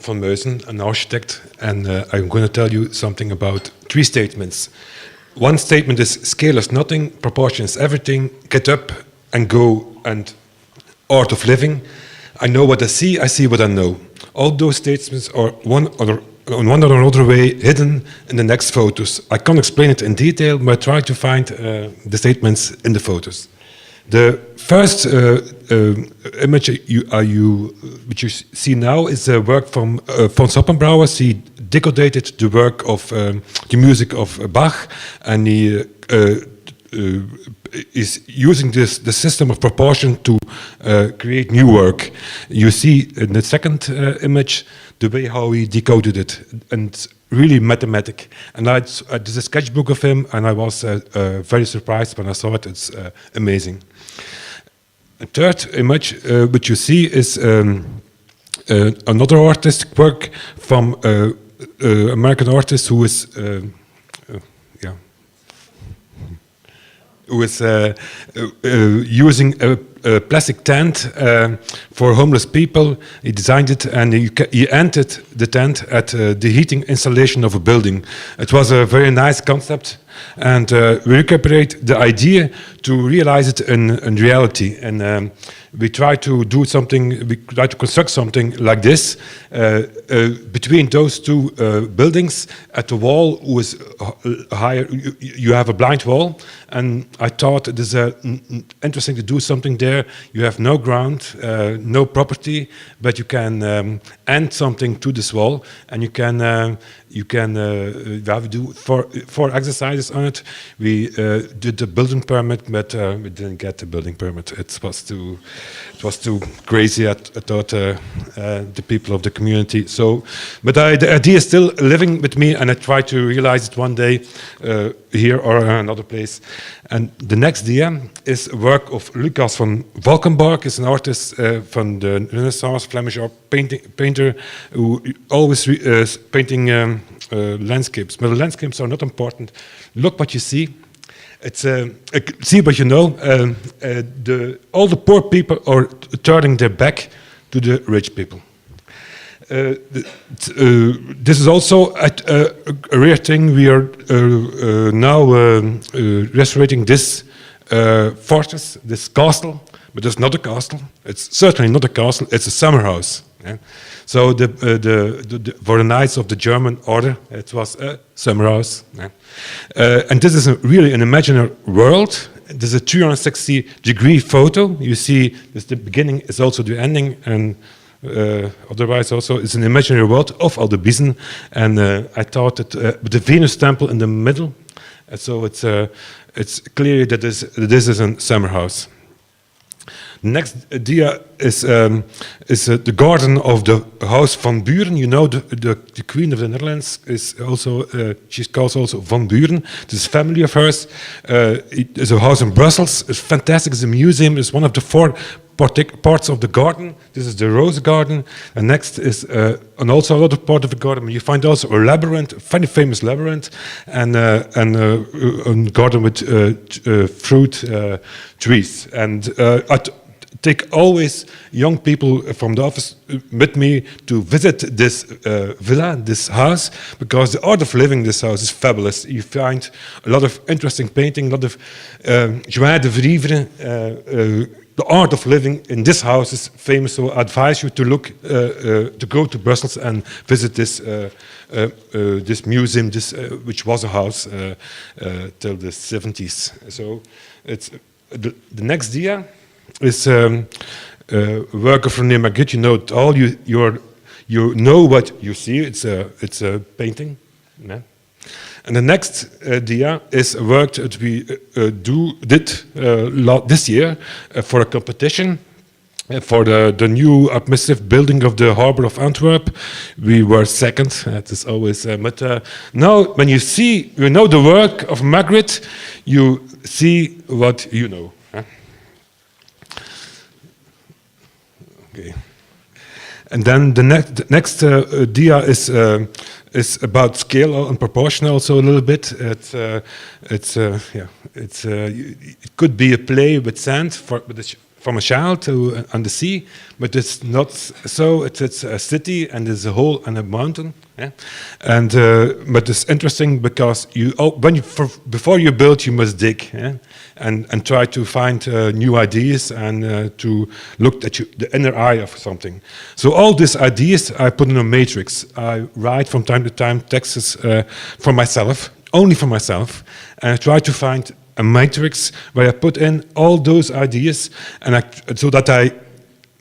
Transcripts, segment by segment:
Luc van Muysen, an architect, and I'm going to tell you something about 3 statements. One statement is scale is nothing, proportion is everything, get up and go, and art of living. I know what I see what I know. All those statements are in one or another way hidden in the next photos. I can't explain it in detail, but I try to find the statements in the photos. The first image which you see now is a work from von Soppenbrouwer. He decoded the work of the music of Bach, and he is using the system of proportion to create new work. You see in the second image the way how he decoded it, and really mathematic. And there's a sketchbook of him, and I was very surprised when I saw it. It's amazing. A third image which you see is another artistic work from American artist who is using a plastic tent for homeless people. He designed it, and he entered the tent at the heating installation of a building. It was a very nice concept, and we recuperate the idea to realize it in reality. And we try to do something, we try to construct something like this between those 2 buildings. At the wall was higher, you have a blind wall, and I thought it is interesting to do something there. You have no ground, no property, but you can add something to this wall, and you can do 4 exercises on it. We did the building permit, but we didn't get the building permit. It was too crazy. I thought the people of the community. So, but the idea is still living with me, and I try to realize it one day here or another place. And the next dia is a work of Lucas van Valkenburg. Is an artist from the Renaissance, Flemish art painter who always painting landscapes. But the landscapes are not important. Look what you see. It's see what you know. All the poor people are turning their back to the rich people. This is also a rare thing. We are now restoring this fortress, this castle, but it's not a castle. It's certainly not a castle. It's a summer house. Yeah? So for the knights of the German order, it was a summer house. Yeah? And this is really an imaginary world. There's a 360-degree photo. You see, this the beginning is also the ending, and otherwise also it's an imaginary world of Aldebiesen. And I thought that with the Venus temple in the middle, so it's clear that this is a summer house. Next dia is the garden of the House van Buren. You know, the Queen of the Netherlands is also, she's called also Van Buren. This family of hers. It is a house in Brussels. It's fantastic. It's a museum. It's one of the 4 parts of the garden. This is the rose garden. And next is and also another part of the garden. You find also a labyrinth, a very famous labyrinth, and a garden with fruit trees. And I take always young people from the office with me to visit this villa, this house, because the art of living in this house is fabulous. You find a lot of interesting painting, a lot of joie de vivre. The art of living in this house is famous, so I advise you to go to Brussels and visit this museum, which was a house till the 70s. So it's the next dia is work of René Magritte. You know it all. You know what you see. It's a painting. Yeah. And the next dia is a work that we did this year for a competition for the new administrative building of the harbor of Antwerp. We were second. That is always. But now, when you know the work of Magritte, you see what you know. Huh? Okay. And then the next dia is about scale and proportion also a little bit. It could be a play with sand, but it's from a child to on the sea, but it's not so. It's a city and there's a hole and a mountain. Yeah? And but it's interesting because before you build, you must dig, yeah? and try to find new ideas and to look at the inner eye of something. So all these ideas I put in a matrix. I write from time to time texts for myself, only for myself, and I try to find a matrix where I put in all those ideas, and so that I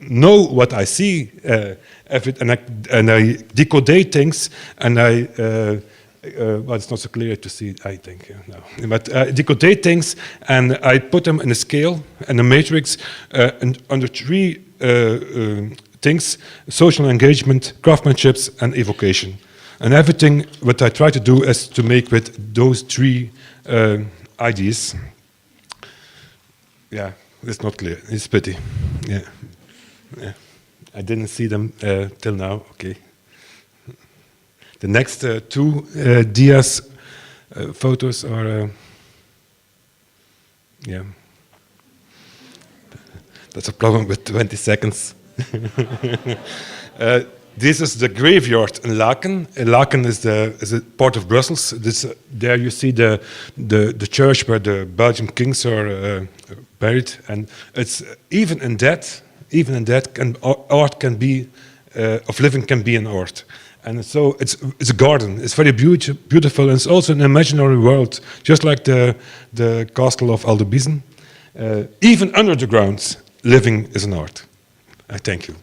know what I see, and I decode things, and well, it's not so clear to see, I think, no. But I decode things, and I put them in a scale and a matrix, and under three things: social engagement, craftsmanship, and evocation. And everything what I try to do is to make with those three ideas. Yeah, it's not clear. It's pity. Yeah, yeah. I didn't see them till now. Okay. The next two dias photos are. Yeah. That's a problem with 20 seconds. This is the graveyard in Laken. Laken is a part of Brussels. There you see the church where the Belgian kings are buried, and it's even in that art can be of living can be an art, and so it's a garden. It's very beautiful, and it's also an imaginary world, just like the castle of Aldebiesen. Even under the ground, living is an art. I thank you.